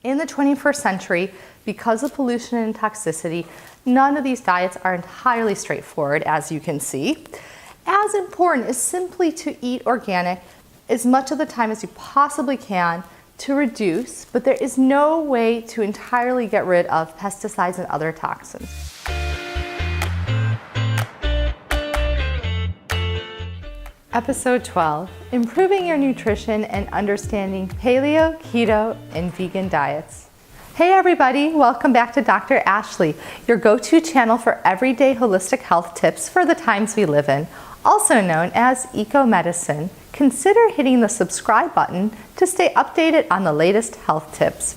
In the 21st century, because of pollution and toxicity, none of these diets are entirely straightforward, as you can see. As important is simply to eat organic as much of the time as you possibly can to reduce, but there is no way to entirely get rid of pesticides and other toxins. Episode 12, Improving Your Nutrition and Understanding Paleo, Keto, and Vegan Diets. Hey everybody, welcome back to Dr. Ashley, your go-to channel for everyday holistic health tips for the times we live in, also known as eco-medicine. Consider hitting the subscribe button to stay updated on the latest health tips.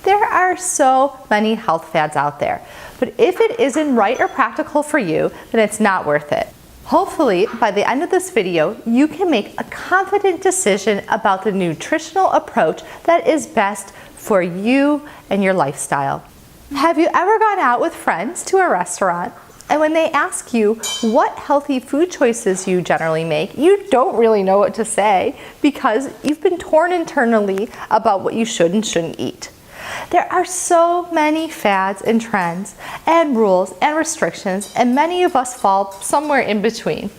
There are so many health fads out there, but if it isn't right or practical for you, then it's not worth it. Hopefully, by the end of this video, you can make a confident decision about the nutritional approach that is best for you and your lifestyle. Have you ever gone out with friends to a restaurant, and when they ask you what healthy food choices you generally make, you don't really know what to say because you've been torn internally about what you should and shouldn't eat? There are so many fads and trends and rules and restrictions, and many of us fall somewhere in between.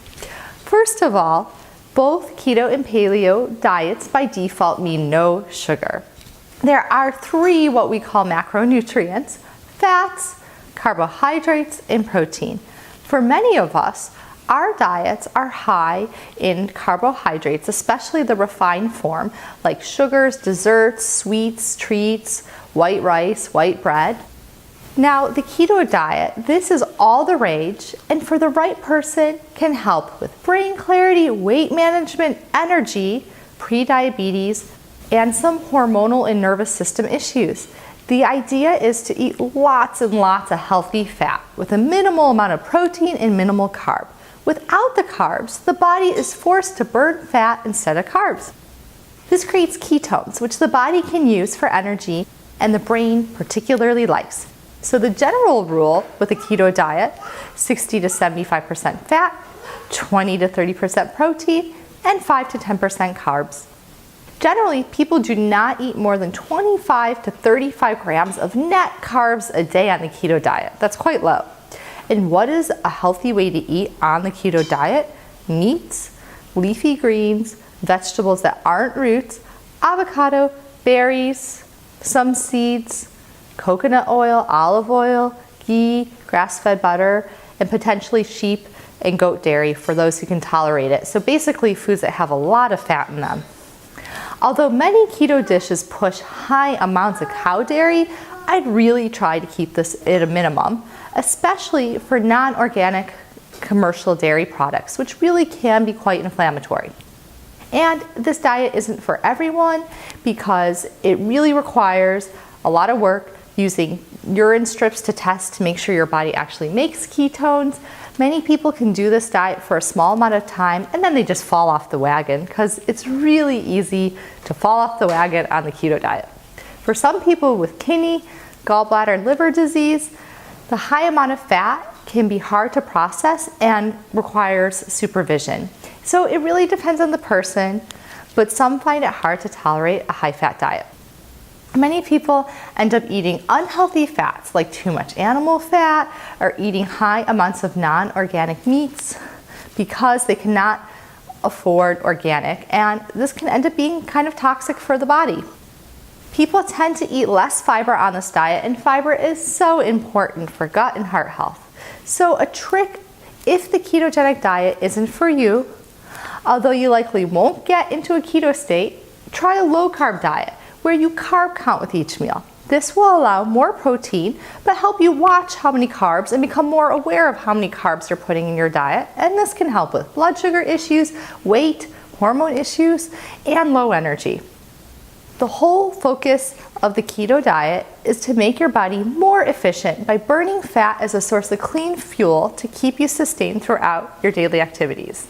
First of all, both keto and paleo diets by default mean no sugar. There are three what we call macronutrients: fats, carbohydrates, and protein. For many of us, our diets are high in carbohydrates, especially the refined form, like sugars, desserts, sweets, treats, white rice, white bread. Now, the keto diet, this is all the rage, and for the right person, can help with brain clarity, weight management, energy, prediabetes, and some hormonal and nervous system issues. The idea is to eat lots and lots of healthy fat with a minimal amount of protein and minimal carb. Without the carbs, the body is forced to burn fat instead of carbs. This creates ketones, which the body can use for energy and the brain particularly likes. So the general rule with a keto diet, 60 to 75% fat, 20 to 30% protein, and 5 to 10% carbs. Generally, people do not eat more than 25 to 35 grams of net carbs a day on the keto diet. That's quite low. And what is a healthy way to eat on the keto diet? Meats, leafy greens, vegetables that aren't roots, avocado, berries, some seeds, coconut oil, olive oil, ghee, grass-fed butter, and potentially sheep and goat dairy for those who can tolerate it. So basically foods that have a lot of fat in them. Although many keto dishes push high amounts of cow dairy, I'd really try to keep this at a minimum, especially for non-organic commercial dairy products, which really can be quite inflammatory. And this diet isn't for everyone because it really requires a lot of work using urine strips to test to make sure your body actually makes ketones. Many people can do this diet for a small amount of time and then they just fall off the wagon because it's really easy to fall off the wagon on the keto diet. For some people with kidney, gallbladder, and liver disease, the high amount of fat can be hard to process and requires supervision. So it really depends on the person, but some find it hard to tolerate a high-fat diet. Many people end up eating unhealthy fats like too much animal fat or eating high amounts of non-organic meats because they cannot afford organic, and this can end up being kind of toxic for the body. People tend to eat less fiber on this diet, and fiber is so important for gut and heart health. So a trick, if the ketogenic diet isn't for you, although you likely won't get into a keto state, try a low-carb diet where you carb count with each meal. This will allow more protein, but help you watch how many carbs and become more aware of how many carbs you're putting in your diet, and this can help with blood sugar issues, weight, hormone issues, and low energy. The whole focus of the keto diet is to make your body more efficient by burning fat as a source of clean fuel to keep you sustained throughout your daily activities.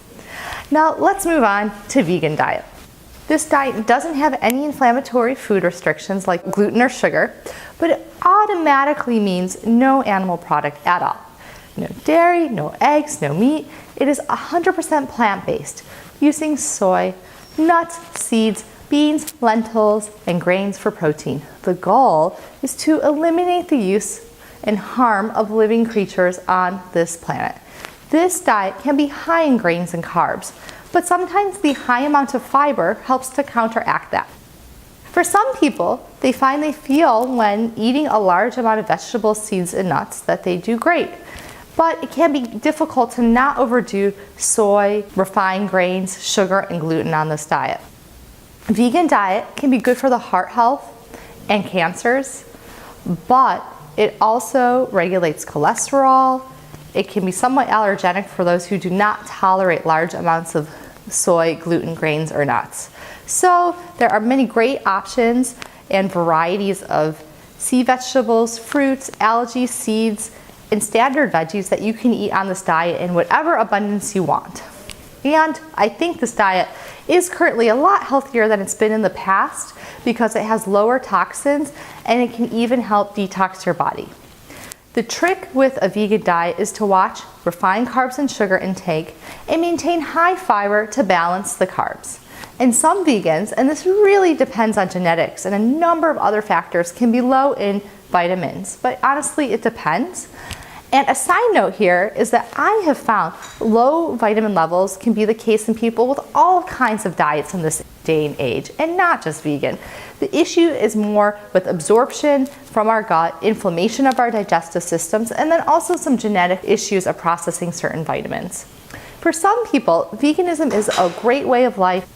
Now let's move on to vegan diet. This diet doesn't have any inflammatory food restrictions like gluten or sugar, but it automatically means no animal product at all. No dairy, no eggs, no meat. It is 100% plant-based, using soy, nuts, seeds, beans, lentils, and grains for protein. The goal is to eliminate the use and harm of living creatures on this planet. This diet can be high in grains and carbs, but sometimes the high amount of fiber helps to counteract that. For some people, they find they feel when eating a large amount of vegetables, seeds, and nuts that they do great. But it can be difficult to not overdo soy, refined grains, sugar, and gluten on this diet. Vegan diet can be good for the heart health and cancers, but it also regulates cholesterol. It can be somewhat allergenic for those who do not tolerate large amounts of soy, gluten, grains, or nuts. So there are many great options and varieties of sea vegetables, fruits, algae, seeds, and standard veggies that you can eat on this diet in whatever abundance you want. And I think this diet is currently a lot healthier than it's been in the past because it has lower toxins and it can even help detox your body. The trick with a vegan diet is to watch refined carbs and sugar intake and maintain high fiber to balance the carbs. And some vegans, and this really depends on genetics and a number of other factors, can be low in vitamins, but honestly it depends. And a side note here is that I have found low vitamin levels can be the case in people with all kinds of diets in this day and age, and not just vegan. The issue is more with absorption from our gut, inflammation of our digestive systems, and then also some genetic issues of processing certain vitamins. For some people, veganism is a great way of life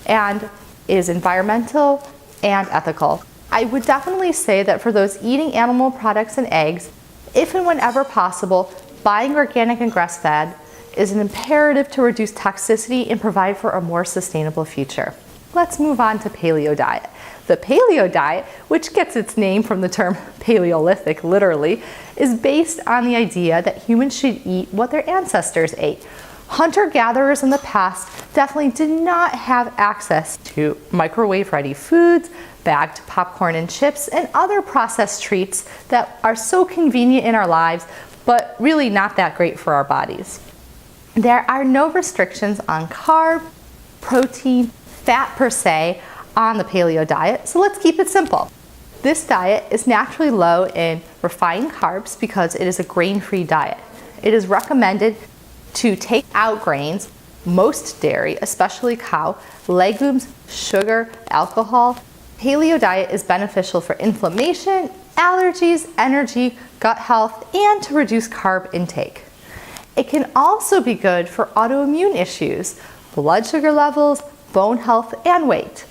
and is environmental and ethical. I would definitely say that for those eating animal products and eggs, if and whenever possible, buying organic and grass-fed is an imperative to reduce toxicity and provide for a more sustainable future. Let's move on to Paleo Diet. The Paleo Diet, which gets its name from the term Paleolithic literally, is based on the idea that humans should eat what their ancestors ate. Hunter-gatherers in the past definitely did not have access to microwave-ready foods, bagged popcorn and chips, and other processed treats that are so convenient in our lives, but really not that great for our bodies. There are no restrictions on carb, protein, fat per se on the Paleo Diet, so let's keep it simple. This diet is naturally low in refined carbs because it is a grain-free diet. It is recommended to take out grains, most dairy, especially cow, legumes, sugar, alcohol. Paleo diet is beneficial for inflammation, allergies, energy, gut health, and to reduce carb intake. It can also be good for autoimmune issues, blood sugar levels, bone health, and weight.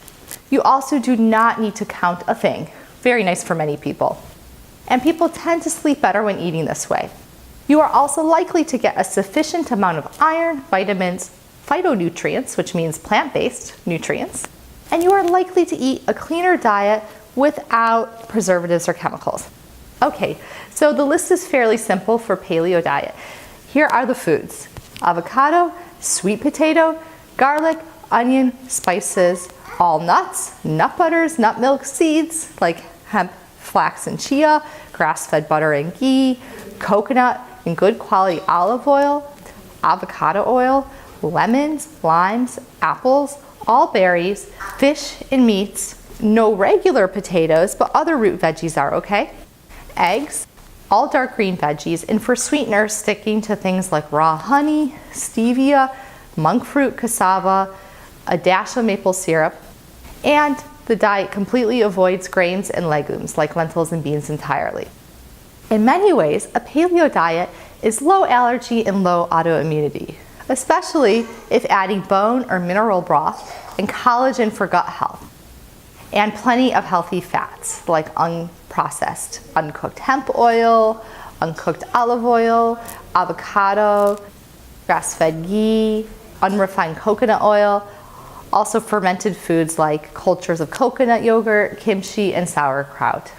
You also do not need to count a thing. Very nice for many people. And people tend to sleep better when eating this way. You are also likely to get a sufficient amount of iron, vitamins, phytonutrients, which means plant-based nutrients, and you are likely to eat a cleaner diet without preservatives or chemicals. Okay, so the list is fairly simple for Paleo Diet. Here are the foods: avocado, sweet potato, garlic, onion, spices, all nuts, nut butters, nut milk, seeds like hemp, flax, and chia, grass-fed butter and ghee, coconut and good quality olive oil, avocado oil, lemons, limes, apples, all berries, fish and meats, no regular potatoes, but other root veggies are okay, eggs, all dark green veggies, and for sweeteners, sticking to things like raw honey, stevia, monk fruit, cassava, a dash of maple syrup, and the diet completely avoids grains and legumes like lentils and beans entirely. In many ways, a paleo diet is low allergy and low autoimmunity, especially if adding bone or mineral broth and collagen for gut health, and plenty of healthy fats like unprocessed, uncooked hemp oil, uncooked olive oil, avocado, grass-fed ghee, unrefined coconut oil, also fermented foods like cultures of coconut yogurt, kimchi, and sauerkraut.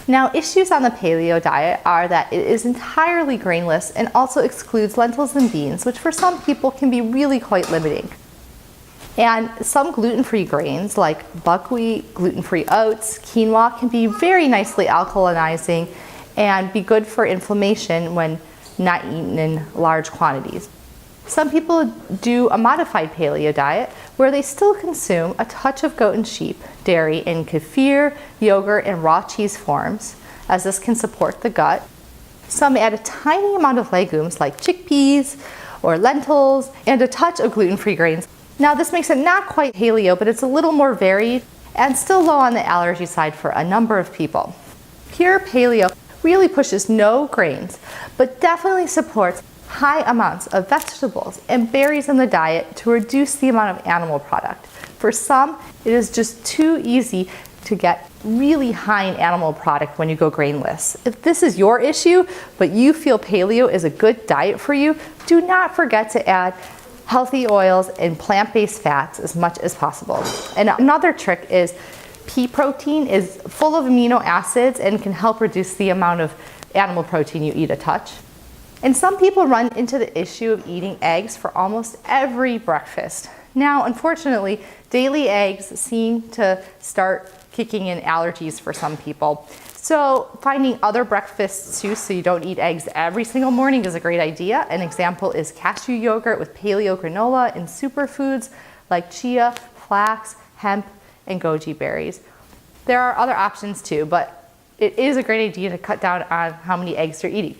Now, issues on the paleo diet are that it is entirely grainless and also excludes lentils and beans, which for some people can be really quite limiting. And some gluten-free grains like buckwheat, gluten-free oats, quinoa can be very nicely alkalinizing and be good for inflammation when not eaten in large quantities. Some people do a modified paleo diet where they still consume a touch of goat and sheep dairy in kefir, yogurt, and raw cheese forms, as this can support the gut. Some add a tiny amount of legumes like chickpeas or lentils and a touch of gluten-free grains. Now this makes it not quite paleo, but it's a little more varied and still low on the allergy side for a number of people. Pure paleo really pushes no grains, but definitely supports high amounts of vegetables and berries in the diet to reduce the amount of animal product. For some, it is just too easy to get really high in animal product when you go grainless. If this is your issue, but you feel paleo is a good diet for you, do not forget to add healthy oils and plant-based fats as much as possible. And another trick is pea protein is full of amino acids and can help reduce the amount of animal protein you eat a touch. And some people run into the issue of eating eggs for almost every breakfast. Now, unfortunately, daily eggs seem to start kicking in allergies for some people. So finding other breakfasts too, so you don't eat eggs every single morning, is a great idea. An example is cashew yogurt with paleo granola and superfoods like chia, flax, hemp, and goji berries. There are other options too, but it is a great idea to cut down on how many eggs you're eating.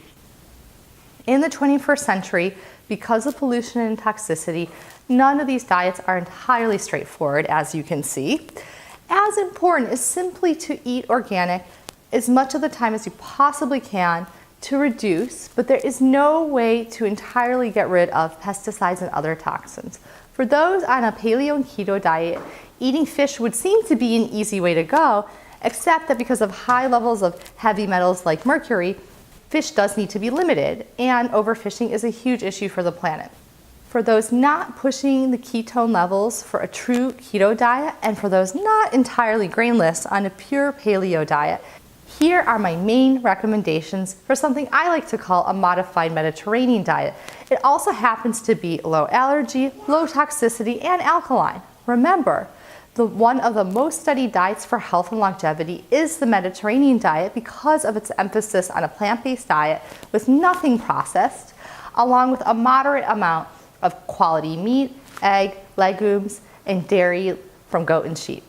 In the 21st century, because of pollution and toxicity, none of these diets are entirely straightforward, as you can see. As important is simply to eat organic as much of the time as you possibly can to reduce, but there is no way to entirely get rid of pesticides and other toxins. For those on a paleo and keto diet, eating fish would seem to be an easy way to go, except that because of high levels of heavy metals like mercury, fish does need to be limited, and overfishing is a huge issue for the planet. For those not pushing the ketone levels for a true keto diet, and for those not entirely grainless on a pure paleo diet, here are my main recommendations for something I like to call a modified Mediterranean diet. It also happens to be low allergy, low toxicity, and alkaline. Remember, one of the most studied diets for health and longevity is the Mediterranean diet because of its emphasis on a plant-based diet with nothing processed, along with a moderate amount of quality meat, egg, legumes, and dairy from goat and sheep.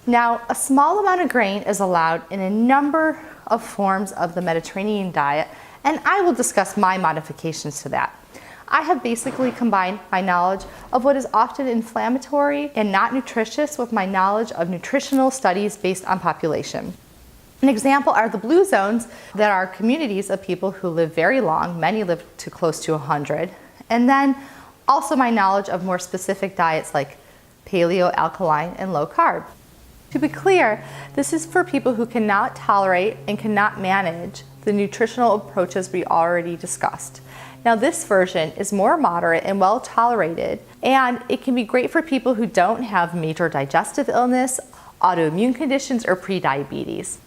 Now, a small amount of grain is allowed in a number of forms of the Mediterranean diet, and I will discuss my modifications to that. I have basically combined my knowledge of what is often inflammatory and not nutritious with my knowledge of nutritional studies based on population. An example are the blue zones that are communities of people who live very long, many live to close to 100, and then also my knowledge of more specific diets like paleo, alkaline, and low carb. To be clear, this is for people who cannot tolerate and cannot manage the nutritional approaches we already discussed. Now this version is more moderate and well tolerated, and it can be great for people who don't have major digestive illness, autoimmune conditions, or prediabetes.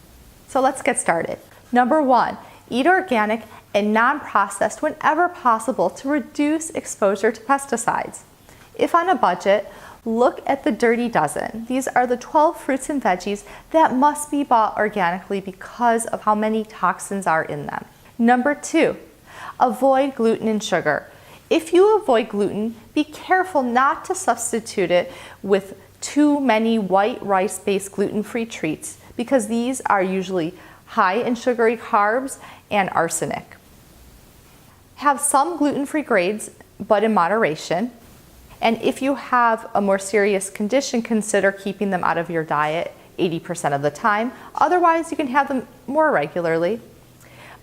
So let's get started. Number 1, eat organic and non-processed whenever possible to reduce exposure to pesticides. If on a budget, look at the Dirty Dozen. These are the 12 fruits and veggies that must be bought organically because of how many toxins are in them. Number 2, avoid gluten and sugar. If you avoid gluten, be careful not to substitute it with too many white rice-based gluten-free treats because these are usually high in sugary carbs and arsenic. Have some gluten-free grades, but in moderation. And if you have a more serious condition, consider keeping them out of your diet 80% of the time. Otherwise, you can have them more regularly.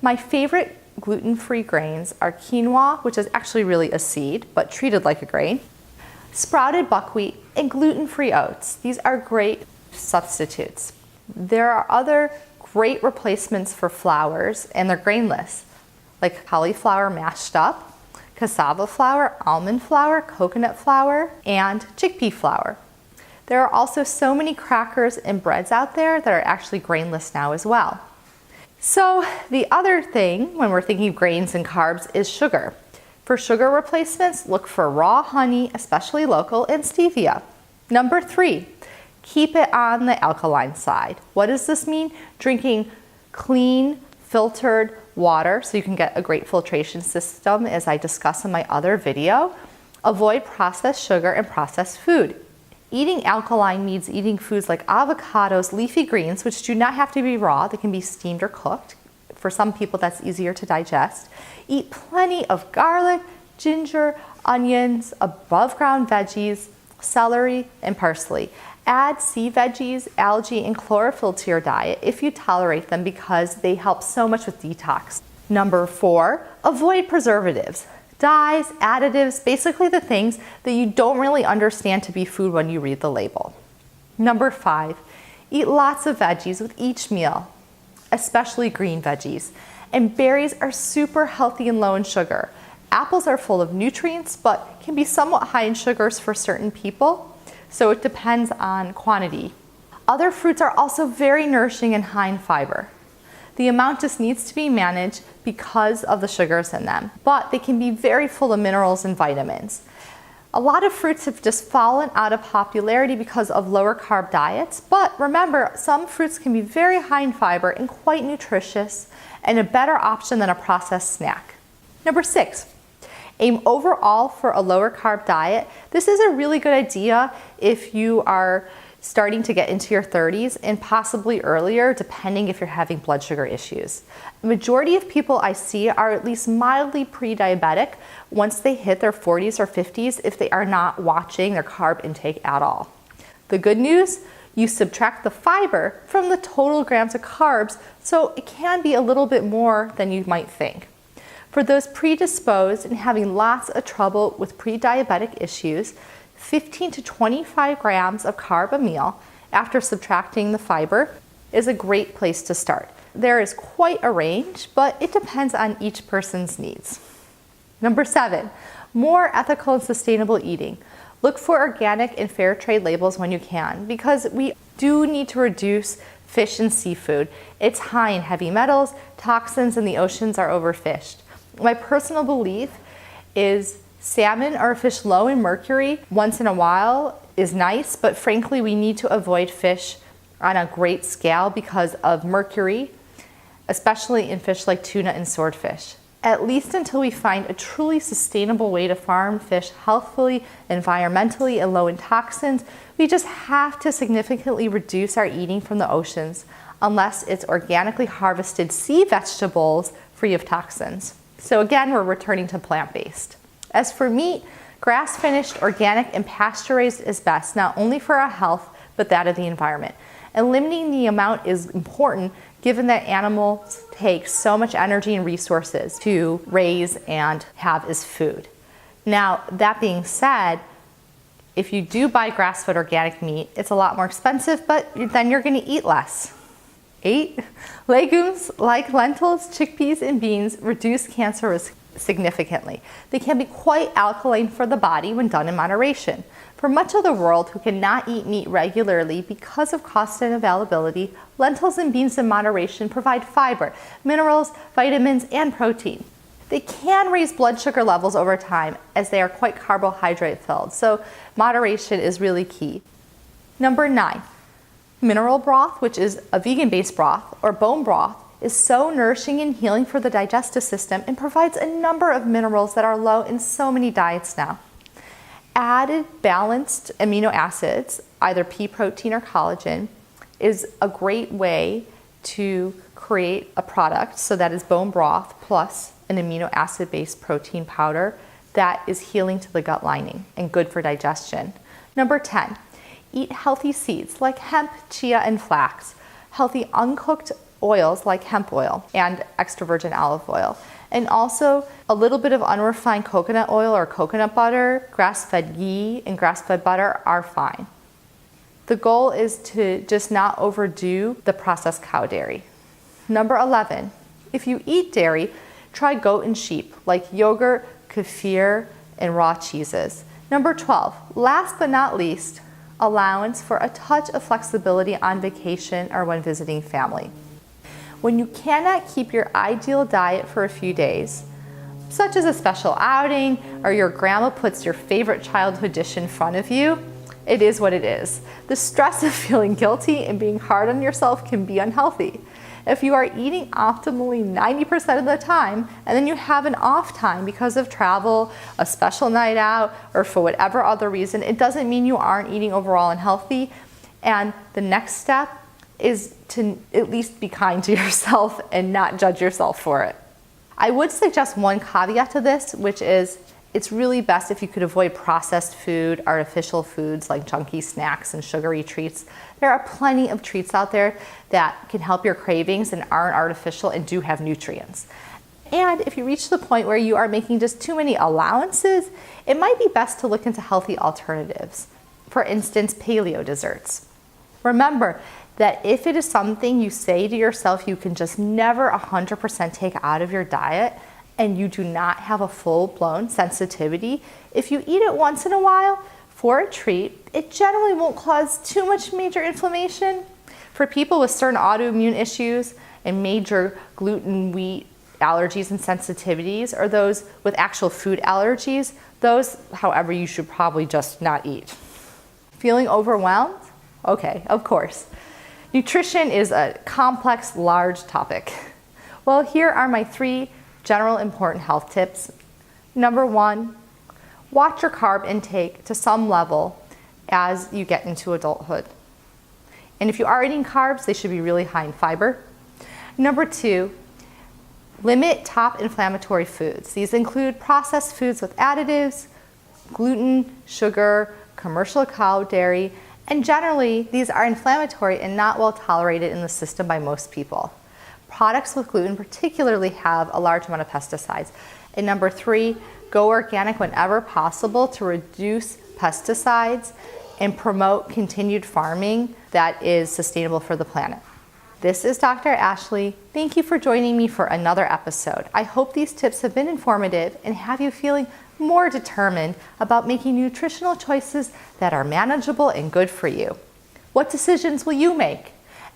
My favorite gluten-free grains are quinoa, which is actually really a seed, but treated like a grain, sprouted buckwheat, and gluten-free oats. These are great substitutes. There are other great replacements for flours, and they're grainless, like cauliflower mashed up, cassava flour, almond flour, coconut flour, and chickpea flour. There are also so many crackers and breads out there that are actually grainless now as well. So the other thing when we're thinking of grains and carbs is sugar. For sugar replacements, look for raw honey, especially local, and stevia. Number 3, keep it on the alkaline side. What does this mean? Drinking clean, filtered water so you can get a great filtration system, as I discuss in my other video. Avoid processed sugar and processed food. Eating alkaline means eating foods like avocados, leafy greens, which do not have to be raw. They can be steamed or cooked. For some people, that's easier to digest. Eat plenty of garlic, ginger, onions, above ground veggies, celery, and parsley. Add sea veggies, algae, and chlorophyll to your diet if you tolerate them because they help so much with detox. Number 4, avoid preservatives. Dyes, additives, basically the things that you don't really understand to be food when you read the label. Number 5, eat lots of veggies with each meal, especially green veggies. And berries are super healthy and low in sugar. Apples are full of nutrients, but can be somewhat high in sugars for certain people, so it depends on quantity. Other fruits are also very nourishing and high in fiber. The amount just needs to be managed because of the sugars in them, but they can be very full of minerals and vitamins. A lot of fruits have just fallen out of popularity because of lower carb diets, but remember, some fruits can be very high in fiber and quite nutritious and a better option than a processed snack. Number 6, aim overall for a lower carb diet. This is a really good idea if you are starting to get into your 30s and possibly earlier, depending if you're having blood sugar issues. The majority of people I see are at least mildly pre-diabetic once they hit their 40s or 50s if they are not watching their carb intake at all. The good news, you subtract the fiber from the total grams of carbs, so it can be a little bit more than you might think. For those predisposed and having lots of trouble with pre-diabetic issues, 15 to 25 grams of carb a meal after subtracting the fiber is a great place to start. There is quite a range, but it depends on each person's needs. Number 7, more ethical and sustainable eating. Look for organic and fair trade labels when you can, because we do need to reduce fish and seafood. It's high in heavy metals, toxins, and the oceans are overfished. My personal belief is salmon or a fish low in mercury once in a while is nice, but frankly, we need to avoid fish on a great scale because of mercury, especially in fish like tuna and swordfish. At least until we find a truly sustainable way to farm fish healthfully, environmentally, and low in toxins, we just have to significantly reduce our eating from the oceans unless it's organically harvested sea vegetables free of toxins. So again, we're returning to plant-based. As for meat, grass-finished, organic, and pasture-raised is best, not only for our health, but that of the environment. And limiting the amount is important given that animals take so much energy and resources to raise and have as food. Now, that being said, if you do buy grass-fed organic meat, it's a lot more expensive, but then you're gonna eat less. 8, legumes like lentils, chickpeas, and beans reduce cancer risk significantly. They can be quite alkaline for the body when done in moderation. For much of the world who cannot eat meat regularly because of cost and availability, lentils and beans in moderation provide fiber, minerals, vitamins, and protein. They can raise blood sugar levels over time as they are quite carbohydrate filled, so moderation is really key. Number 9, mineral broth, which is a vegan-based broth, or bone broth, is so nourishing and healing for the digestive system and provides a number of minerals that are low in so many diets now. Added balanced amino acids, either pea protein or collagen, is a great way to create a product, so that is bone broth plus an amino acid based protein powder that is healing to the gut lining and good for digestion. Number 10, eat healthy seeds like hemp, chia, and flax, healthy uncooked oils like hemp oil and extra virgin olive oil, and also a little bit of unrefined coconut oil or coconut butter. Grass-fed ghee and grass-fed butter are fine. The goal is to just not overdo the processed cow dairy. Number 11, if you eat dairy, try goat and sheep like yogurt, kefir, and raw cheeses. Number 12, last but not least, allowance for a touch of flexibility on vacation or when visiting family. When you cannot keep your ideal diet for a few days, such as a special outing or your grandma puts your favorite childhood dish in front of you, it is what it is. The stress of feeling guilty and being hard on yourself can be unhealthy. If you are eating optimally 90% of the time, and then you have an off time because of travel, a special night out, or for whatever other reason, it doesn't mean you aren't eating overall unhealthy. And the next step is to at least be kind to yourself and not judge yourself for it. I would suggest one caveat to this, which is it's really best if you could avoid processed food, artificial foods like junky snacks and sugary treats. There are plenty of treats out there that can help your cravings and aren't artificial and do have nutrients. And if you reach the point where you are making just too many allowances, it might be best to look into healthy alternatives. For instance, paleo desserts. Remember that if it is something you say to yourself you can just never 100% take out of your diet, and you do not have a full-blown sensitivity, if you eat it once in a while for a treat, it generally won't cause too much major inflammation. For people with certain autoimmune issues and major gluten, wheat allergies and sensitivities, or those with actual food allergies, those, however, you should probably just not eat. Feeling overwhelmed? Okay, of course. Nutrition is a complex, large topic. Well, here are my 3 general important health tips. Number 1, watch your carb intake to some level as you get into adulthood. And if you are eating carbs, they should be really high in fiber. Number 2, limit top inflammatory foods. These include processed foods with additives, gluten, sugar, commercial cow dairy, and generally these are inflammatory and not well tolerated in the system by most people. Products with gluten particularly have a large amount of pesticides. And number 3, go organic whenever possible to reduce pesticides and promote continued farming that is sustainable for the planet. This is Dr. Ashley. Thank you for joining me for another episode. I hope these tips have been informative and have you feeling more determined about making nutritional choices that are manageable and good for you. What decisions will you make?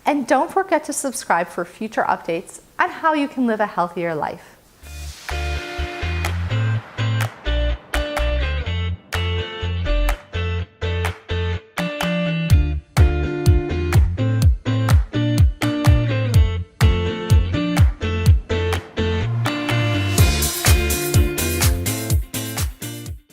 And don't forget to subscribe for future updates on how you can live a healthier life.